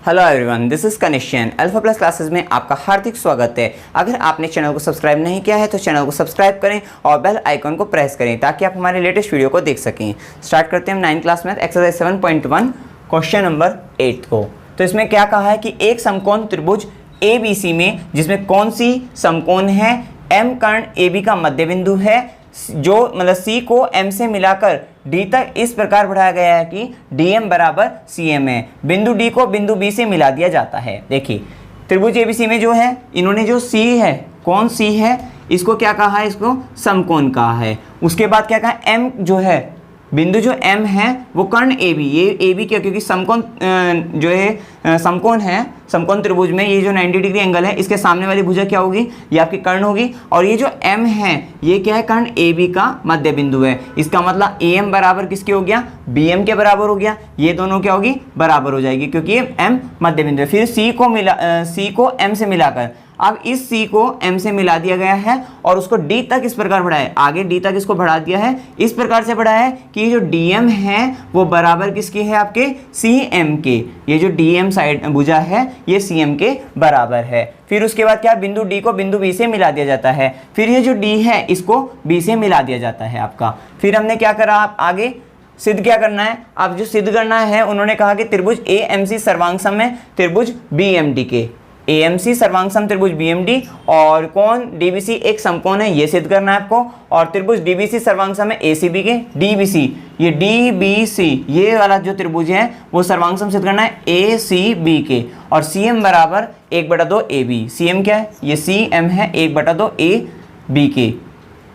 Hello everyone, this is Kanishyan. Alpha plus classes में आपका हार्दिक स्वागत है। अगर आपने चैनल को सब्सक्राइब नहीं किया है तो चैनल को सब्सक्राइब करें और बेल आइकन को प्रेस करें ताकि आप हमारे लेटेस्ट वीडियो को देख सकें। स्टार्ट करते हैं हम 9th class math exercise 7.1 question number 8 को। तो इसमें क्या कहा है कि एक समकोण त्रिभुज ABC में जिसमें कौन सी समकोण है, M कर्ण AB का मध्य बिंदु है, जो मतलब C को M से मिलाकर D तक इस प्रकार बढ़ाया गया है कि DM बराबर CM है। बिंदु D को बिंदु B से मिला दिया जाता है। देखिए त्रिभुज ABC में जो है इन्होंने जो C है, कौन C है, इसको क्या कहा है, इसको समकोण कहा है। उसके बाद क्या कहा, M जो है, बिंदु जो M है वो कर्ण AB, ये AB क्या, क्योंकि समकोण जो है समकोण है, समकोण त्रिभुज में ये जो 90 डिग्री एंगल है इसके सामने वाली भुजा क्या होगी, ये आपकी कर्ण होगी। और ये जो M है ये क्या है, कर्ण AB का मध्य बिंदु है। इसका मतलब AM बराबर किसके हो गया, BM के बराबर हो गया। ये दोनों क्या होगी, बराबर हो जाएगी क्योंकि ये M मध्य बिंदु है। फिर C को M से मिलाकर, अब इस C को M से मिला दिया गया है और उसको D तक इस प्रकार बढ़ाया, आगे D तक इसको बढ़ा दिया है, इस प्रकार से बढ़ाया है कि ये जो DM है वो बराबर किसकी है, आपके CM के। ये जो DM साइड भुजा है ये CM के बराबर है। फिर उसके बाद क्या, बिंदु D को बिंदु B से मिला दिया जाता है। फिर ये जो D है इसको B से मिला दिया जाता है आपका। फिर हमने क्या करा, आप आगे सिद्ध क्या करना है, अब जो सिद्ध करना है उन्होंने कहा कि त्रिभुज AMC सर्वांग सम है त्रिभुज BMD के। AMC सर्वांग सम त्रिभुज BMD और कोण DBC एक समकोण है, ये सिद्ध करना है आपको। और त्रिभुज DBC सर्वांग सम है ACB के। DBC, ये DBC ये वाला जो त्रिभुज है वो सर्वांग सम सिद्ध करना है ACB के। और CM बराबर 1/2 AB। CM क्या है, ये CM है 1/2 AB के।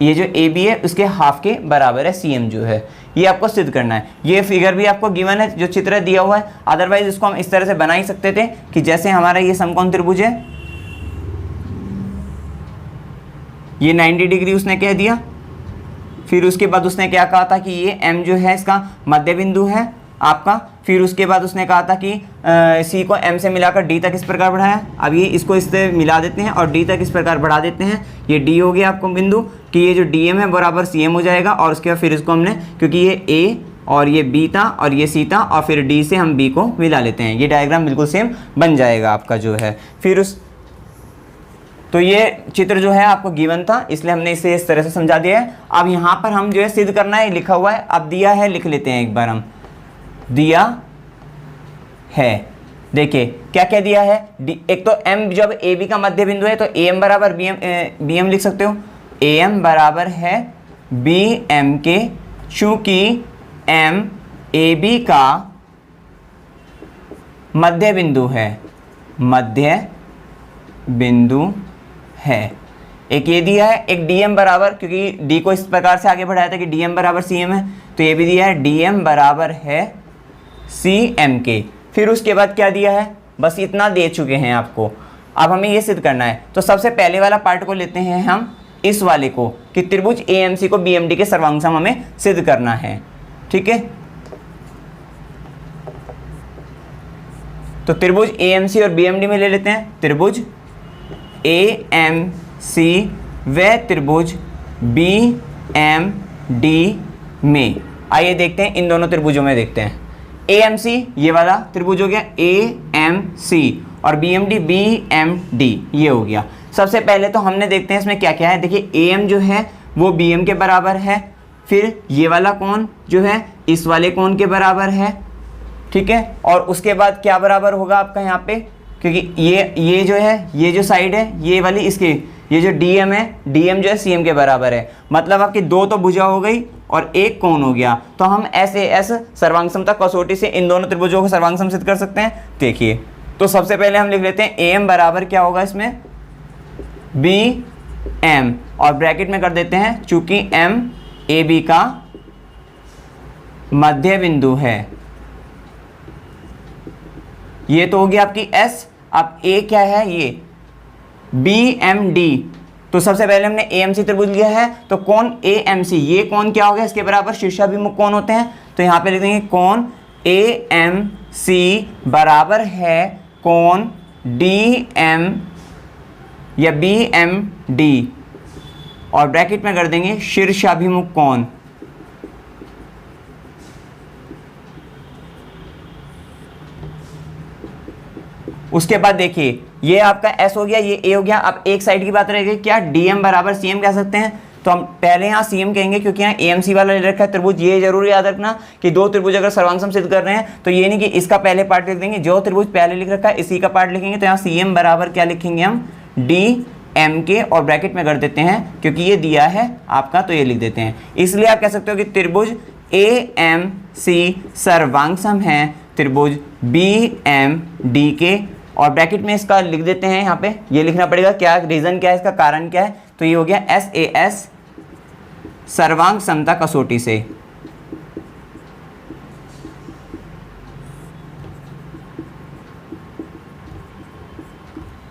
ये जो AB है उसके हाफ के बराबर है CM जो है, ये आपको सिद्ध करना है। ये फिगर भी आपको गिवन है, जो चित्र दिया हुआ है। अदरवाइज इसको हम इस तरह से बना ही सकते थे कि जैसे हमारा ये समकोण त्रिभुज है, ये 90 डिग्री उसने कह दिया। फिर उसके बाद उसने क्या कहा था कि ये M जो है इसका मध्य बिंदु है आपका। फिर उसके बाद उसने कहा था कि C को M से मिलाकर D तक इस प्रकार बढ़ाया। अब ये इसको इससे मिला देते हैं और D तक इस प्रकार बढ़ा देते हैं। ये D हो गया आपको बिंदु कि ये जो DM है बराबर CM हो जाएगा। और उसके बाद फिर इसको हमने, क्योंकि ये A और ये B था और ये C था, और फिर D से हम B को मिला लेते हैं। ये डायग्राम बिल्कुल सेम बन जाएगा आपका जो है। फिर तो ये चित्र जो है आपको गिवन था, इसलिए हमने इसे इस तरह से समझा दिया है। अब यहाँ पर हम जो है सिद्ध करना है, लिखा हुआ है, अब दिया है लिख लेते हैं एक बार हम। दिया है, देखिए क्या क्या दिया है। एक तो M जब AB का मध्य बिंदु है तो AM बराबर BM लिख सकते हो। AM बराबर है BM के, चूंकि M AB का मध्य बिंदु है, मध्य बिंदु है। एक ये दिया है, एक DM बराबर, क्योंकि D को इस प्रकार से आगे बढ़ाया था कि DM बराबर CM है, तो ये भी दिया है DM बराबर है CM के। फिर उसके बाद क्या दिया है, बस इतना दे चुके हैं आपको। अब हमें ये सिद्ध करना है, तो सबसे पहले वाला पार्ट को लेते हैं हम, इस वाले को, कि त्रिभुज AMC को BMD के सर्वांग सम हमें सिद्ध करना है। ठीक है, तो त्रिभुज AMC और BMD में ले लेते हैं। त्रिभुज AMC व त्रिभुज BMD में, आइए देखते हैं इन दोनों त्रिभुजों में देखते हैं। AMC ये वाला त्रिभुज हो गया AMC और BMD BMD ये हो गया। सबसे पहले तो हमने देखते हैं इसमें क्या क्या है। देखिए AM जो है वो BM के बराबर है। फिर ये वाला कोण जो है इस वाले कोण के बराबर है। ठीक है, और उसके बाद क्या बराबर होगा आपका यहाँ पे, क्योंकि ये जो है, ये जो साइड है ये वाली, इसके ये जो DM है, DM जो है CM के बराबर है। मतलब आपकी दो तो भुजा हो गई और एक कोण हो गया। तो हम SAS सर्वांग समता कसौटी से इन दोनों त्रिभुजों को सर्वांग सम सिद्ध कर सकते हैं। देखिए, तो सबसे पहले हम लिख लेते हैं AM बराबर क्या होगा इसमें, BM, और ब्रैकेट में कर देते हैं, चूंकि M AB का मध्य बिंदु है। ये तो हो गया आपकी S। अब A क्या है, ये BMD। तो सबसे पहले हमने AMC त्रिभुज लिया है, तो कोण AMC, ये कोण क्या हो गया, इसके बराबर शीर्षाभिमुख कोण होते हैं। तो यहाँ पे लिख देंगे कोण AMC बराबर है कोण DM या BMD, और ब्रैकेट में कर देंगे शीर्षाभिमुख कोण। उसके बाद देखिए ये आपका एस हो गया, ये ए हो गया। अब एक साइड की बात रहेगी क्या, डीएम बराबर सीएम कह सकते हैं। तो हम पहले यहाँ सीएम कहेंगे क्योंकि यहाँ एएमसी वाला ले रखा है त्रिभुज। ये जरूर याद रखना कि दो त्रिभुज अगर सर्वांग सिद्ध कर रहे हैं तो ये नहीं कि इसका पहले पार्ट लिख देंगे, जो त्रिभुज पहले लिख रखा है इसी का पार्ट लिखेंगे। तो यहाँ सीएम बराबर क्या लिखेंगे हम, डी एम के, और ब्रैकेट में कर देते हैं क्योंकि ये दिया है आपका तो ये लिख देते हैं। इसलिए आप कह सकते हो कि त्रिभुज ए एम सी सर्वांग सम है त्रिभुज बी एम डी के, और ब्रैकेट में इसका लिख देते हैं। यहाँ पे ये लिखना पड़ेगा, क्या रीजन क्या है, इसका कारण क्या है। तो ये हो गया एस ए एस सर्वांग समता कसौटी से।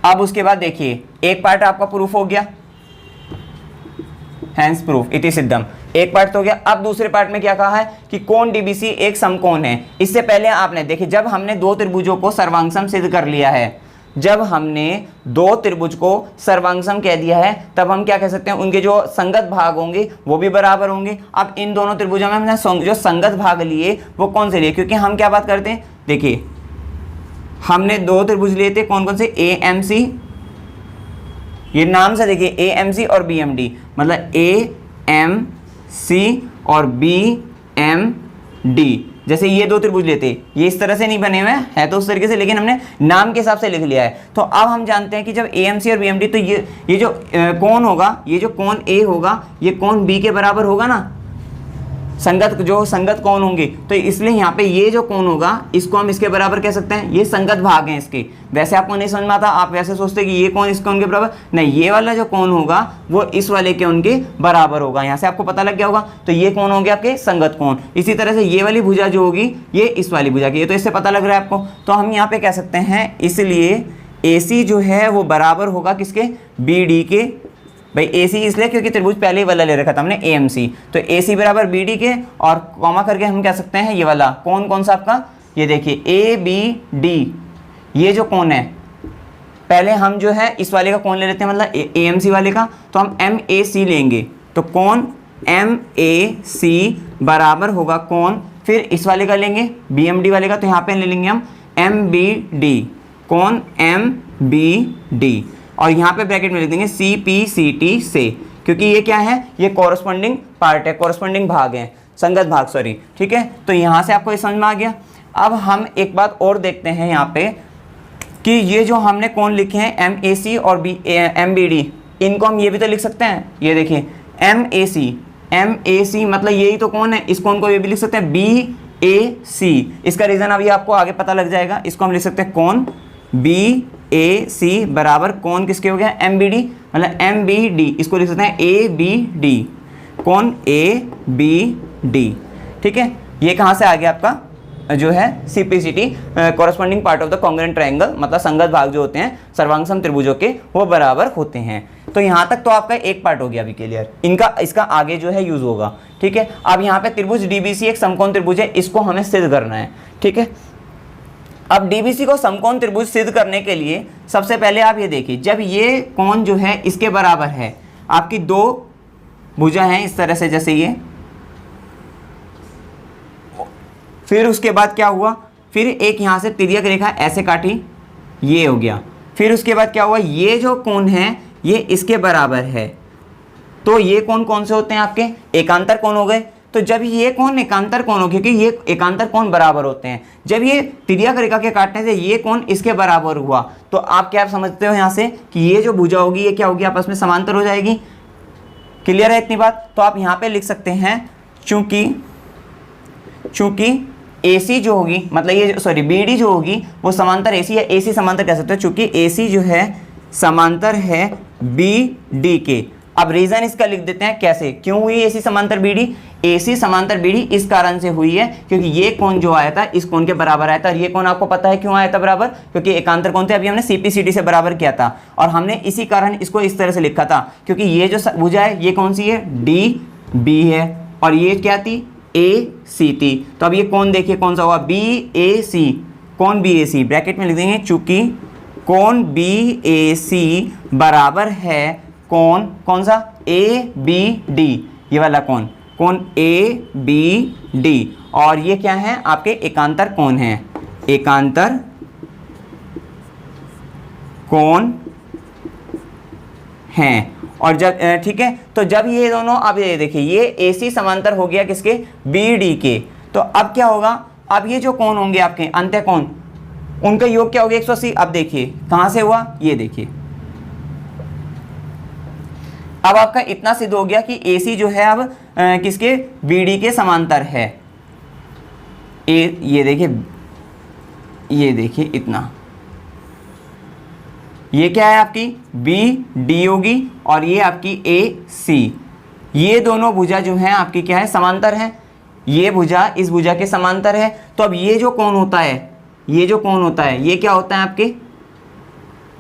अब उसके बाद देखिए एक पार्ट आपका प्रूफ हो गया, हैंस प्रूफ इति सिद्धम, एक पार्ट तो हो गया। अब दूसरे पार्ट में क्या कहा है कि कोण डीबीसी एक समकोण है। इससे पहले आपने देखिए जब हमने दो त्रिभुजों को सर्वांगसम सिद्ध कर लिया है, जब हमने दो त्रिभुज को सर्वांगसम कह दिया है तब हम क्या कह सकते हैं, उनके जो संगत भाग होंगे वो भी बराबर होंगे। अब इन दोनों त्रिभुजों में हमने जो संगत भाग लिए वो कौन से लिए, क्योंकि हम क्या बात करते हैं, देखिए हमने दो त्रिभुज लिए थे कौन कौन से, ए एम सी, ये नाम से देखिए ए एम सी और बी एम डी, मतलब ए एम सी और बी एम डी। जैसे ये दो त्रिभुज लेते, ये इस तरह से नहीं बने हुए हैं तो उस तरीके से, लेकिन हमने नाम के हिसाब से लिख लिया है। तो अब हम जानते हैं कि जब ए एम सी और बी एम डी, तो ये जो कोण होगा, ये जो कोण ए होगा ये कोण बी के बराबर होगा ना, संगत जो संगत कोण होंगे। तो इसलिए यहाँ पे ये जो कोण होगा इसको हम इसके बराबर कह सकते हैं, ये संगत भाग हैं इसके। वैसे आपको नहीं समझ में आता, आप वैसे सोचते कि ये कोण इस कोण के बराबर, नहीं, ये वाला जो कोण होगा वो इस वाले के उनके बराबर होगा। यहाँ से आपको पता लग गया होगा। तो ये कोण हो गया आपके संगत कोण। इसी तरह से ये वाली भुजा जो होगी ये इस वाली भुजा की, ये तो इससे पता लग रहा है आपको। तो हम यहाँ पे कह सकते हैं इसलिए AC जो है वो बराबर होगा किसके, BD के। भाई AC इसलिए क्योंकि त्रिभुज पहले ही वाला ले रखा था हमने AMC, तो AC बराबर BD के, और कॉमा करके हम कह सकते हैं ये वाला कौन कौन सा आपका, ये देखिए ABD, ये जो कोण है पहले हम जो है इस वाले का कोण ले लेते हैं, मतलब AMC वाले का, तो हम MAC लेंगे। तो कोण MAC बराबर होगा कोण, फिर इस वाले का लेंगे BMD वाले का, तो यहाँ पे ले लेंगे हम MBD, कोण MBD, और यहाँ पे ब्रैकेट में लिख देंगे CPCT से, क्योंकि ये क्या है, ये कॉरस्पॉन्डिंग पार्ट है, कॉरस्पॉन्डिंग भाग है, संगत भाग सॉरी, ठीक है। तो यहाँ से आपको ये समझ में आ गया। अब हम एक बात और देखते हैं यहाँ पे कि ये जो हमने कोण लिखे हैं MAC और MBD, इनको हम ये भी तो लिख सकते हैं। ये देखिए MAC मतलब यही तो कोण है, इस कोण को ये भी लिख सकते हैं BAC। इसका रीज़न अभी आपको आगे पता लग जाएगा। इसको हम लिख सकते हैं कोण BAC बराबर कोण किसके हो गया, MBD, मतलब MBD, इसको लिख सकते हैं ABD, कोण ABD, ठीक है। ये कहाँ से आ गया आपका जो है CPCT, corresponding part of the congruent triangle, मतलब संगत भाग जो होते हैं सर्वांगसम त्रिभुजों के वो बराबर होते हैं। तो यहाँ तक तो आपका एक पार्ट हो गया अभी क्लियर, इसका आगे जो है यूज होगा, ठीक है। अब यहाँ पे त्रिभुज DBC एक समकोण त्रिभुज है, इसको हमें सिद्ध करना है, ठीक है। अब DBC को समकोण त्रिभुज सिद्ध करने के लिए सबसे पहले आप ये देखिए, जब ये कोण जो है इसके बराबर है, आपकी दो भुजा हैं इस तरह से, जैसे ये, फिर उसके बाद क्या हुआ, फिर एक यहाँ से तिर्यक रेखा ऐसे काटी, ये हो गया। फिर उसके बाद क्या हुआ, ये जो कोण है ये इसके बराबर है। तो ये कोण कौन से होते हैं आपके, एकांतर कोण हो गए। तो जब ये कोण एकांतर कोण हो, क्योंकि ये एकांतर कोण बराबर होते हैं, जब ये तिर्यक रेखा के काटने से ये कोण इसके बराबर हुआ, तो आप क्या समझते हो यहाँ से कि ये जो भुजा होगी ये क्या होगी, आपस में समांतर हो जाएगी। क्लियर है इतनी बात। तो आप यहाँ पे लिख सकते हैं चूंकि AC जो होगी, मतलब ये सॉरी BD जो होगी वो समांतर AC या AC समांतर कह सकते हो, चूंकि AC जो है समांतर है BD के। अब रीजन इसका लिख देते हैं, कैसे क्यों हुई AC समांतर BD, AC समांतर BD इस कारण से हुई है क्योंकि ये कोण जो आया था इस कोण के बराबर आया था, और ये कोण आपको पता है क्यों आया था बराबर, क्योंकि एकांतर कोण थे, अभी हमने CPCT से बराबर किया था, और हमने इसी कारण इसको इस तरह से लिखा था, क्योंकि ये जो भुजा है ये कौन सी है, DB है, और ये क्या थी, AC थी। तो अब ये कोण देखिए कौन सा होगा, BAC, कोण BAC ब्रैकेट में लिख देंगे, चूंकि कोण BAC बराबर है कोण कौन सा, ABD, ये वाला कोण ABD, और ये क्या है आपके एकांतर कोण है, एकांतर कोण हैं। और जब ठीक है, तो जब ये दोनों, अब ये देखिए ये AC समांतर हो गया किसके, BD के, तो अब क्या होगा, अब ये जो कोण होंगे आपके अंत्य कोण, उनका योग क्या हो गया 180। अब देखिए कहां से हुआ, ये देखिए अब आपका इतना सिद्ध हो गया कि AC जो है अब किसके, BD के समांतर है। ये देखिए इतना, ये क्या है आपकी BD होगी और ये आपकी AC। ये दोनों भुजा जो है आपकी क्या है, समांतर है। ये भुजा इस भुजा के समांतर है। तो अब ये जो कोण होता है, ये जो कोण होता है, ये क्या होता है आपके,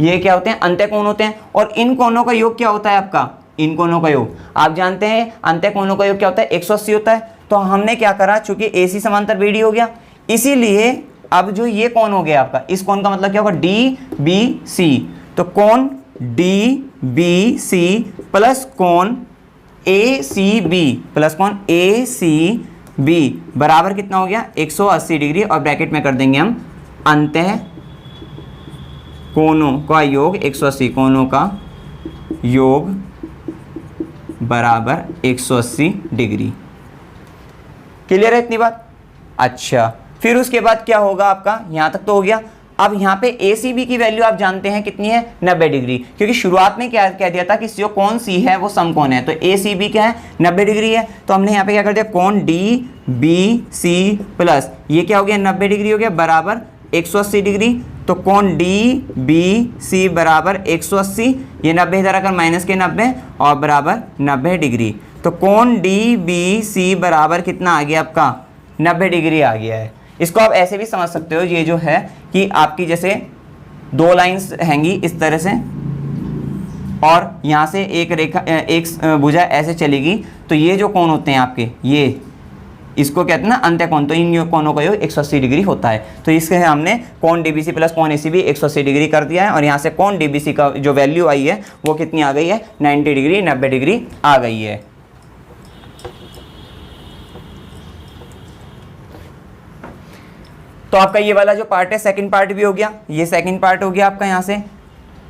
ये क्या होते हैं, अंत्य कोण होते हैं। और इन कोणों का योग क्या होता है आपका, इन कोणों का योग आप जानते हैं, अंत्य कोणों का योग क्या होता है 180 होता है। तो हमने क्या करा, चूंकि AC समांतर BD हो गया, इसीलिए अब जो ये कोण हो गया आपका, इस कोण का मतलब क्या होगा DBC। तो कोण DBC प्लस कोण ACB प्लस कोण ACB बराबर कितना हो गया 180 डिग्री। और ब्रैकेट में कर देंगे हम अंतः कोणों का योग 180, कोणों का योग बराबर 180 डिग्री। क्लियर है इतनी बात। अच्छा, फिर उसके बाद क्या होगा आपका, यहां तक तो हो गया। अब यहाँ पे ACB की वैल्यू आप जानते हैं कितनी है, 90 डिग्री, क्योंकि शुरुआत में क्या कह दिया था कि जो कोण C है वो समकोण है। तो ACB क्या है 90 डिग्री है। तो हमने यहाँ पे क्या कर दिया, कोण DBC प्लस ये क्या हो गया 90 डिग्री हो गया बराबर 180 डिग्री। तो कोण DBC बराबर 180, ये 90 इधर आकर माइनस के 90 और बराबर 90 डिग्री। तो कोण DBC बराबर कितना आ गया आपका 90 डिग्री आ गया है। इसको आप ऐसे भी समझ सकते हो, ये जो है कि आपकी जैसे दो लाइंस हैंगी इस तरह से और यहाँ से एक रेखा, एक भुजा ऐसे चलेगी, तो ये जो कोण होते हैं आपके, ये इसको कहते हैं ना अंत्य कोण। तो इन कोणों का योग 180 डिग्री होता है। तो इसके हमने कोण DBC प्लस कोण ACB 180 डिग्री कर दिया है। और यहाँ से कोण DBC का जो वैल्यू आई है वो कितनी आ गई है 90 डिग्री, 90 डिग्री आ गई है। तो आपका ये वाला जो पार्ट है सेकंड पार्ट भी हो गया, ये सेकंड पार्ट हो गया आपका। यहाँ से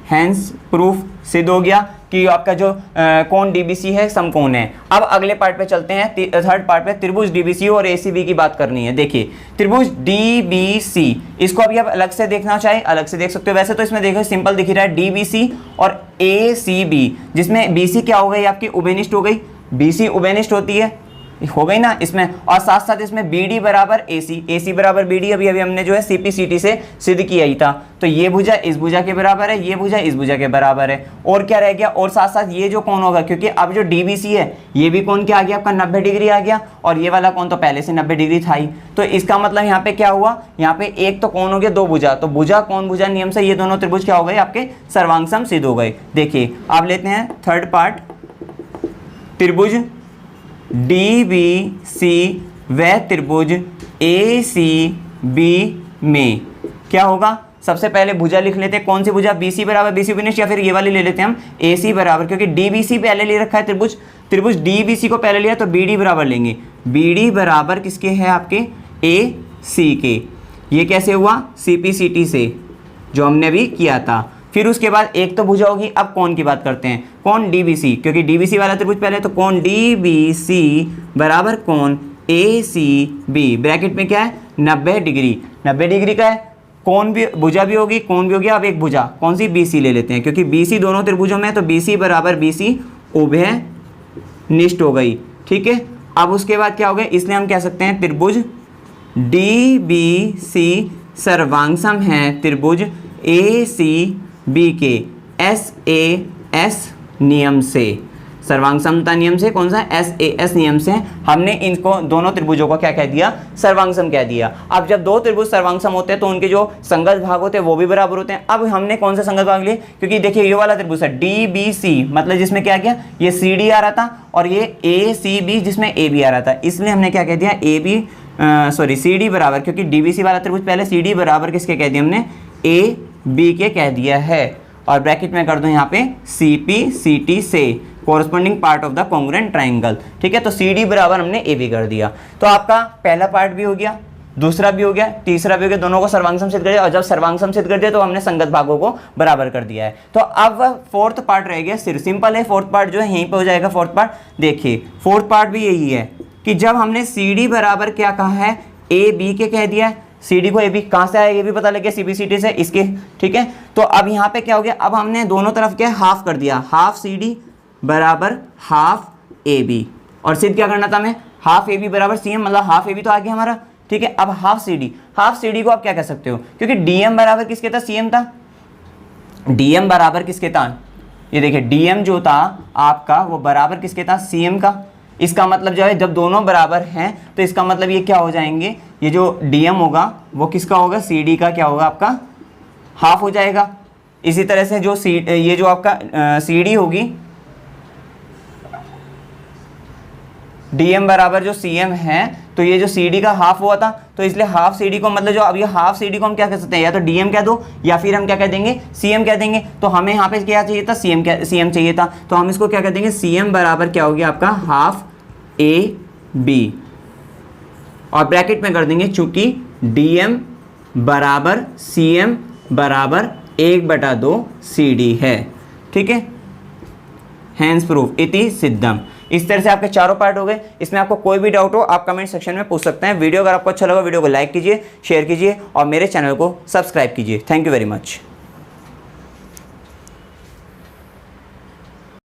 हैंस प्रूफ सिद्ध हो गया कि आपका जो कोण DBC है समकोण है। अब अगले पार्ट पे चलते हैं, थर्ड पार्ट पे त्रिभुज DBC और ACB की बात करनी है। देखिए त्रिभुज DBC, इसको अभी आप अलग से देखना चाहे अलग से देख सकते हो। वैसे तो इसमें देखो सिंपल दिख रहा है DBC और ACB, जिसमें BC क्या हो गई आपकी उभयनिष्ठ हो गई, BC उभयनिष्ठ होती है, हो गई ना इसमें। और साथ साथ इसमें BD बराबर AC, AC बराबर BD अभी हमने जो है CPCT से सिद्ध किया ही था। तो ये भुजा इस भुजा के बराबर है, ये भुजा इस भुजा के बराबर है। और क्या रह गया, और साथ साथ ये जो कोण होगा, क्योंकि अब जो DBC है ये भी कोण क्या आ गया आपका 90 डिग्री आ गया, और ये वाला कोण तो पहले से 90 डिग्री था ही। तो इसका मतलब यहाँ पे क्या हुआ, यहाँ पे एक तो कोण हो गया, दो भुजा, तो भुजा कोण भुजा नियम से ये दोनों त्रिभुज क्या हो गए आपके सर्वांगसम सिद्ध हो गए। देखिए आप लेते हैं थर्ड पार्ट, त्रिभुज DBC व त्रिभुज ACB में क्या होगा। सबसे पहले भुजा लिख लेते हैं, कौन सी भुजा, BC बराबर BC उभयनिष्ठ, या फिर ये वाली ले लेते हैं हम AC बराबर, क्योंकि DBC पहले ले रखा है त्रिभुज DBC को पहले लिया तो BD बराबर लेंगे। BD बराबर किसके है आपके AC के। ये कैसे हुआ CPCT से जो हमने अभी किया था। फिर उसके बाद एक तो भुजा होगी। अब कोण की बात करते हैं, कोण DBC, क्योंकि DBC वाला त्रिभुज पहले, तो कोण DBC बराबर कोण ACB, ब्रैकेट में क्या है 90 डिग्री। 90 डिग्री का है, कोण भी भुजा भी होगी, कोण भी हो गया। अब एक भुजा कौन सी BC ले लेते हैं, क्योंकि BC दोनों त्रिभुजों में, तो BC बराबर BC उभयनिष्ठ हो गई। ठीक है, अब उसके बाद क्या हो गया, इसलिए हम कह सकते हैं त्रिभुज DBC सर्वांगसम है त्रिभुज ACB के SAS नियम से, सर्वांग समता नियम से, कौन सा SAS नियम से हमने इनको दोनों त्रिभुजों को क्या कह दिया, सर्वांगसम कह दिया। अब जब दो त्रिभुज सर्वांगसम होते हैं तो उनके जो संगत भाग होते हैं वो भी बराबर होते हैं। अब हमने कौन सा संगत भाग लिए, क्योंकि देखिए ये वाला त्रिभुज है DBC, मतलब जिसमें क्या किया, ये CD आ रहा था और ये ACB जिसमें AB आ रहा था, इसलिए हमने क्या कह दिया CD बराबर, क्योंकि DBC वाला त्रिभुज पहले CD बराबर किसके कह दिया हमने, AB के कह दिया है। और ब्रैकेट में कर दो यहाँ पे CPCT से, corresponding part of the congruent triangle. ठीक है, तो CD बराबर हमने AB कर दिया। तो आपका पहला पार्ट भी हो गया। दूसरा भी हो गया, तीसरा भी हो गया, दोनों को सर्वांग सम सिद्ध कर दिया, और जब सर्वांग सम सिद्ध कर दिया तो हमने संगत भागों को बराबर कर दिया है। तो अब फोर्थ पार्ट रह गया, सिर्फ सिंपल है, फोर्थ पार्ट जो है यहीं पे हो जाएगा। फोर्थ पार्ट देखिए, फोर्थ पार्ट भी यही है कि जब हमने सी डी बराबर क्या कहा है, ए बी के कह दिया है, सी डी को ए बी कहाँ से आया ये भी पता लग गया, CBCT से इसके, ठीक है। तो अब यहाँ पे क्या हो गया, अब हमने दोनों तरफ क्या हाफ कर दिया, हाफ सी डी बराबर हाफ ए बी, और सिद्ध क्या करना था हमें, हाफ ए बी बराबर सी एम, मतलब हाफ ए बी तो आ गया हमारा, ठीक है। अब हाफ सी डी को आप क्या कह सकते हो, क्योंकि डी एम बराबर किसके था, सी एम था, डी एम बराबर किसके था, ये देखिए डी एम जो था आपका वो बराबर किसके था, सी एम का। इसका मतलब जो है जब दोनों बराबर हैं तो इसका मतलब ये क्या हो जाएंगे, ये जो डी एम होगा वो किसका होगा, सी डी का क्या होगा आपका, हाफ हो जाएगा। इसी तरह से जो ये जो आपका सी डी होगी, डी एम बराबर जो सी एम है, तो ये जो सी डी का हाफ हुआ था, तो इसलिए हाफ सी डी को मतलब जो अब ये हाफ सी डी को हम क्या कह सकते हैं, या तो डी एम कह दो या फिर हम क्या कह देंगे, सी एम कह देंगे। तो हमें यहाँ पे क्या चाहिए था, सी एम चाहिए था, तो हम इसको क्या कह देंगे, सी एम बराबर क्या हो गया आपका हाफ ए बी, और ब्रैकेट में कर देंगे चूंकि डी एम बराबर सी एम बराबर 1/2 सी डी है, ठीक है। हैंस प्रूफ इति सिद्धम। इस तरह से आपके चारों पार्ट हो गए। इसमें आपको कोई भी डाउट हो आप कमेंट सेक्शन में पूछ सकते हैं। वीडियो अगर आपको अच्छा लगा वीडियो को लाइक कीजिए, शेयर कीजिए और मेरे चैनल को सब्सक्राइब कीजिए। Thank you very much.